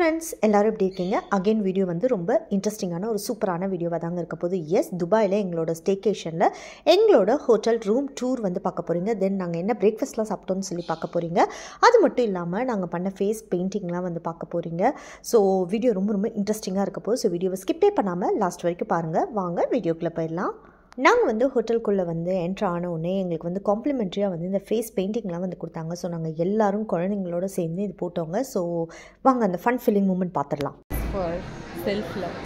friends, எல்லாரும் எப்படி இருக்கீங்க? அகைன் வீடியோ வந்து ரொம்ப இன்ட்ரெஸ்டிங்கான ஒரு சூப்பரான வீடியோவா தாங்க இருக்க போகுது. எஸ், துபாயில் எங்களோட ஸ்டேகேஷனில் எங்களோட ஹோட்டல் ரூம் டூர் வந்து பார்க்க போகிறீங்க. தென் நாங்கள் என்ன பிரேக்ஃபாஸ்ட்லாம் சாப்பிட்டோம்னு சொல்லி பார்க்க போகிறீங்க. அது மட்டும் இல்லாமல் நாங்கள் பண்ண ஃபேஸ் பெயிண்டிங்லாம் வந்து பார்க்க போகிறீங்க. ஸோ வீடியோ ரொம்ப இன்ட்ரெஸ்டிங்காக இருக்க போகுது. ஸோ வீடியோவை ஸ்கிப்பே பண்ணாமல் லாஸ்ட் வரைக்கும் பாருங்கள். வாங்க வீடியோக்குள்ளே போயிடலாம். நாங்கள் வந்து ஹோட்டலுக்குள்ளே வந்து என்ட்ரு ஆன உடனே எங்களுக்கு வந்து காம்ப்ளிமெண்ட்ரியாக வந்து இந்த ஃபேஸ் பெயிண்டிங்லாம் வந்து கொடுத்தாங்க. ஸோ நாங்கள் எல்லோரும் குழந்தைங்களோட சேர்ந்து இது போட்டோங்க. ஸோ வாங்க அந்த ஃபன் ஃபீலிங் மூமெண்ட் பார்த்துடலாம். செல்ஃப் லவ்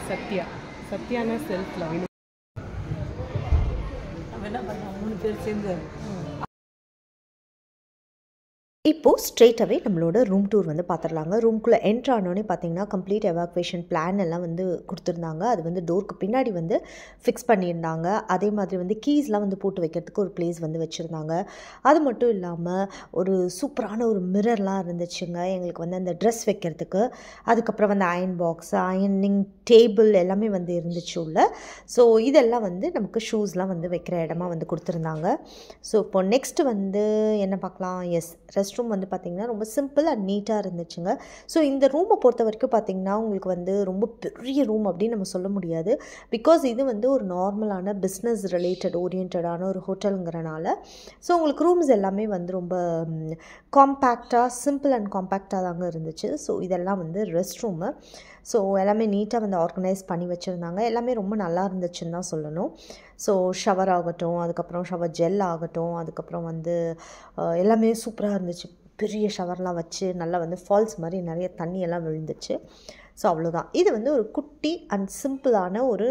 சத்யானா செல்ஃப் லவ். என்ன பண்ணோம் 3 பேர் சேர்ந்து இப்போது ஸ்ட்ரெயிட்டாகவே நம்மளோட ரூம் டூர் வந்து பார்த்துடலாங்க. ரூம்குள்ளே என்ட்ரு ஆனோடனே பார்த்தீங்கன்னா கம்ப்ளீட் எவாக்குவேஷன் பிளான் எல்லாம் வந்து கொடுத்துருந்தாங்க. அது வந்து டோருக்கு பின்னாடி வந்து ஃபிக்ஸ் பண்ணியிருந்தாங்க. அதே மாதிரி வந்து கீஸ்லாம் வந்து போட்டு வைக்கிறதுக்கு ஒரு பிளேஸ் வந்து வச்சுருந்தாங்க. அது மட்டும் இல்லாமல் ஒரு சூப்பரான ஒரு மிரர்லாம் இருந்துச்சுங்க எங்களுக்கு வந்து அந்த ட்ரெஸ் வைக்கிறதுக்கு. அதுக்கப்புறம் வந்து அயன் பாக்ஸ், அயனிங் டேபிள் எல்லாமே வந்து இருந்துச்சு உள்ள. ஸோ இதெல்லாம் வந்து நமக்கு ஷூஸ்லாம் வந்து வைக்கிற இடமா வந்து கொடுத்துருந்தாங்க. ஸோ இப்போ நெக்ஸ்ட்டு வந்து என்ன பார்க்கலாம்? எஸ், ரெஸ்ட் ரூம் வந்து பார்த்திங்கன்னா ரொம்ப சிம்பிள் அண்ட் நீட்டாக இருந்துச்சுங்க. ஸோ இந்த ரூமை பொறுத்த வரைக்கும் பார்த்திங்கன்னா உங்களுக்கு வந்து ரொம்ப பெரிய ரூம் அப்படின்னு நம்ம சொல்ல முடியாது. பிகாஸ் இது வந்து ஒரு நார்மலான பிஸ்னஸ் ரிலேட்டட் ஓரியன்டான ஒரு ஹோட்டலுங்கிறனால ஸோ உங்களுக்கு ரூம்ஸ் எல்லாமே வந்து ரொம்ப காம்பேக்டாக, சிம்பிள் அண்ட் காம்பேக்டாக தாங்க இருந்துச்சு. ஸோ இதெல்லாம் வந்து ரெஸ்ட் ரூமு. ஸோ எல்லாமே நீட்டாக வந்து ஆர்கனைஸ் பண்ணி வச்சுருந்தாங்க. எல்லாமே ரொம்ப நல்லா இருந்துச்சுன்னு தான் சொல்லணும். ஸோ ஷவர் ஆகட்டும், அதுக்கப்புறம் ஷவர் ஜெல் ஆகட்டும், அதுக்கப்புறம் வந்து எல்லாமே சூப்பராக இருந்துச்சு. பெரிய ஷவர்லாம் வச்சு நல்லா வந்து ஃபால்ஸ் மாதிரி நிறைய தண்ணியெல்லாம் விழுந்துச்சு. ஸோ அவ்வளோதான். இது வந்து ஒரு குட்டி அண்ட் சிம்பிளான ஒரு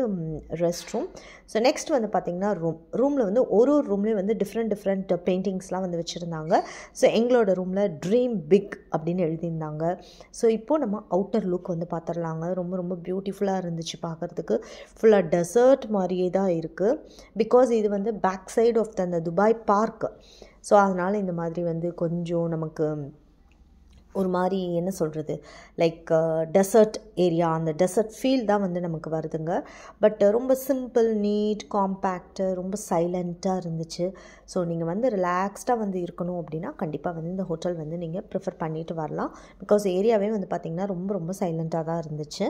ரெஸ்ட் ரூம். ஸோ நெக்ஸ்ட் வந்து பார்த்திங்கன்னா ரூமில் வந்து ஒரு ரூம்லேயும் வந்து டிஃப்ரெண்ட் பெயிண்டிங்ஸ்லாம் வந்து வச்சுருந்தாங்க. ஸோ எங்களோட ரூமில் ட்ரீம் பிக் அப்படின்னு எழுதியிருந்தாங்க. ஸோ இப்போது நம்ம அவுட்டர் லுக் வந்து பார்த்துடலாங்க. ரொம்ப பியூட்டிஃபுல்லாக இருந்துச்சு பார்க்குறதுக்கு. ஃபுல்லாக டெசர்ட் மாதிரியே தான் இருக்குது. பிகாஸ் இது வந்து பேக் சைடு ஆஃப் அந்த துபாய் பார்க். ஸோ அதனால் இந்த மாதிரி வந்து கொஞ்சம் நமக்கு ஒரு மாதிரி என்ன சொல்கிறது, லைக் டெசர்ட் ஏரியா, அந்த டெசர்ட் ஃபீல் தான் வந்து நமக்கு வருதுங்க. பட் ரொம்ப சிம்பிள், நீட், காம்பேக்டு, ரொம்ப சைலண்ட்டாக இருந்துச்சு. ஸோ நீங்கள் வந்து ரிலாக்ஸ்டாக வந்து இருக்கணும் அப்படின்னா கண்டிப்பாக வந்து இந்த ஹோட்டல் வந்து நீங்கள் ப்ரிஃபர் பண்ணிட்டு வரலாம். பிகாஸ் ஏரியாவே வந்து பார்த்திங்கன்னா ரொம்ப சைலண்ட்டாக தான் இருந்துச்சு.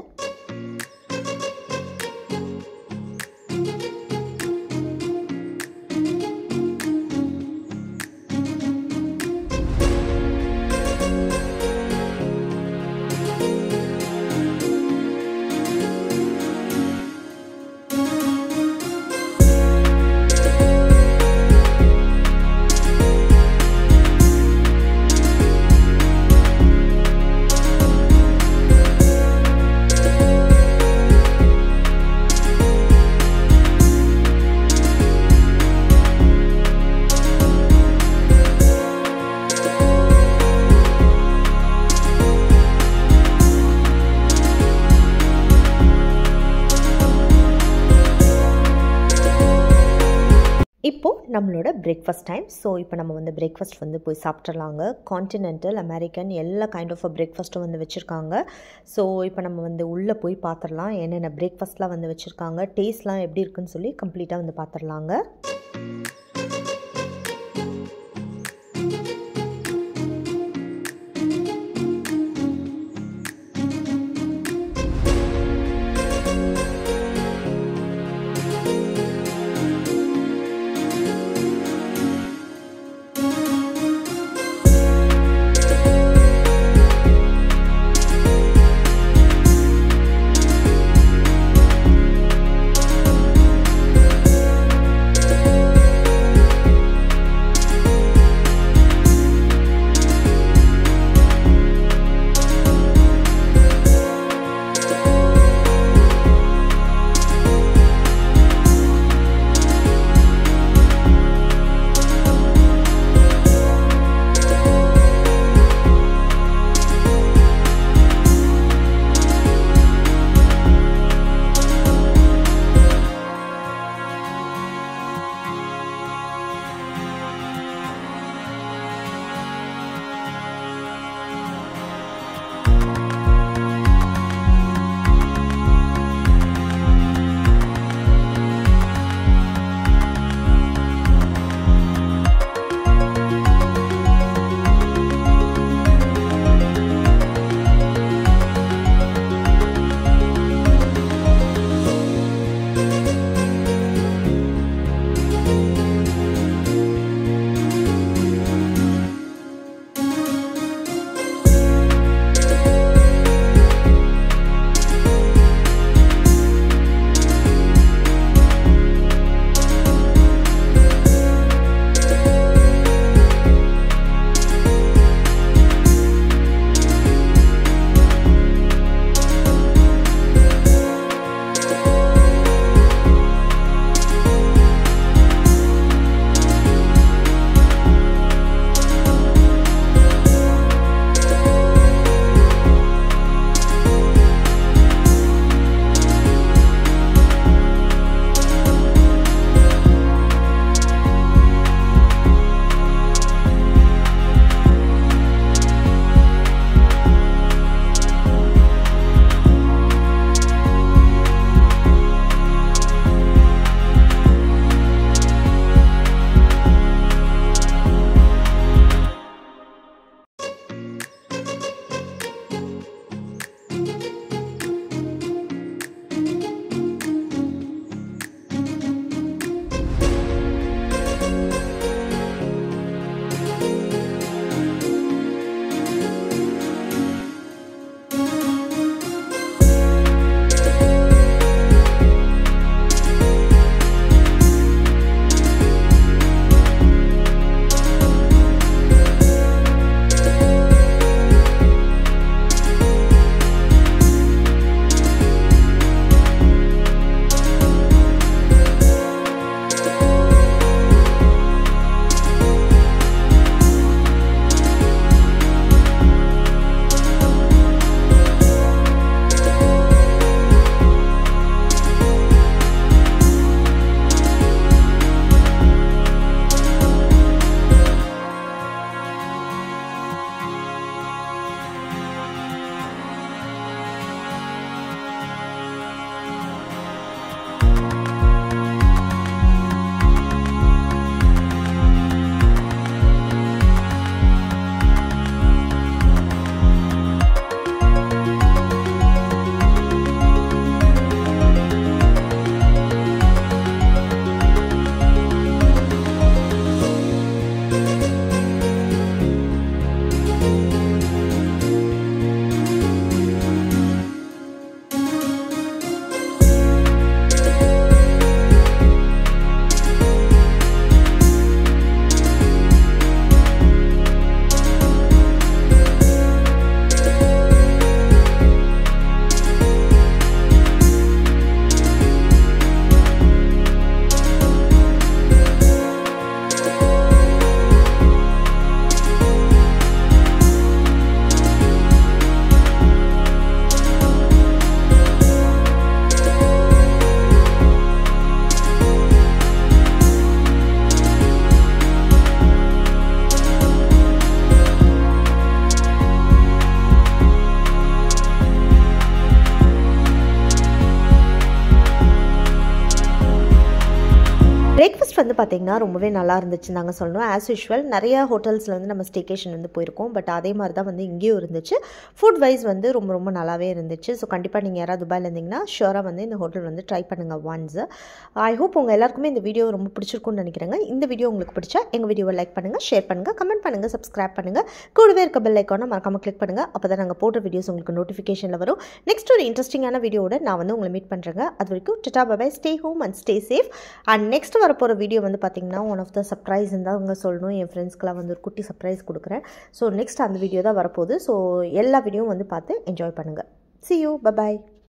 இப்போது நம்மளோட பிரேக்ஃபாஸ்ட் டைம். ஸோ இப்போ நம்ம வந்து பிரேக்ஃபாஸ்ட் வந்து போய் சாப்பிட்றலாங்க. கான்டினென்டல், அமெரிக்கன் எல்லா கைண்ட் ஆஃப் பிரேக்ஃபாஸ்ட்டும் வந்து வச்சுருக்காங்க. ஸோ இப்போ நம்ம வந்து உள்ளே போய் பார்த்துடலாம் என்னென்ன பிரேக்ஃபாஸ்ட்லாம் வந்து வச்சுருக்காங்க, டேஸ்ட்லாம் எப்படி இருக்குன்னு சொல்லி கம்ப்ளீட்டாக வந்து பார்த்துடலாங்க. வந்து பார்த்திங்கன்னா ரொம்பவே நல்லா இருந்துச்சு நாங்கள் சொல்லணும். ஆஸ் யூஷுவல் நிறைய ஹோட்டல்ஸில் வந்து நம்ம ஸ்டேகேஷன் வந்து போயிருக்கோம். பட் அதே மாதிரி தான் வந்து இங்கேயும் இருந்துச்சு. ஃபுட் வைஸ் வந்து ரொம்ப ரொம்ப நல்லாவே இருந்துச்சு. ஸோ கண்டிப்பாக நீங்கள் யாராவது துபாயில் இருந்தீங்கன்னா ஷூராக வந்து இந்த ஹோட்டல் வந்து ட்ரை பண்ணுங்கள் ஒன்ஸ். ஐ ஹோப் உங்கள் எல்லாருக்குமே இந்த வீடியோ ரொம்ப பிடிச்சிருக்கும்னு நினைக்கிறேங்க. இந்த வீடியோ உங்களுக்கு பிடிச்சா எங்கள் வீடியோவை லைக் பண்ணுங்கள், ஷேர் பண்ணுங்கள், கமெண்ட் பண்ணுங்கள், சப்ஸ்கிரைப் பண்ணுங்கள். கூடவே இருக்க பெல் ஐக்கானை மறக்காமல் கிளிக் பண்ணுங்கள். அப்போ தான் நாங்கள் போடுற வீடியோஸ் உங்களுக்கு நோட்டிஃபிகேஷனில் வரும். நெக்ஸ்ட் ஒரு இன்ட்ரெஸ்டிங்கான வீடியோவோட நான் வந்து உங்களை மீட் பண்ணுறேங்க. அது வரைக்கும் tata bye bye, stay home and stay safe. And next வரப்போகிற வீடியோ வந்து பார்த்திங்கன்னா ஒன் ஆஃப் த சர்ப்ரைஸ் இருந்தால் அவங்க சொல்லணும். என் ஃப்ரெண்ட்ஸ்க்கெலாம் வந்து ஒரு குட்டி சர்ப்ரைஸ் கொடுக்குறேன். ஸோ நெக்ஸ்ட் அந்த வீடியோ தான் வரப்போகுது. ஸோ எல்லா வீடியோவும் வந்து பார்த்து என்ஜாய் பண்ணுங்கள். See you. Bye bye.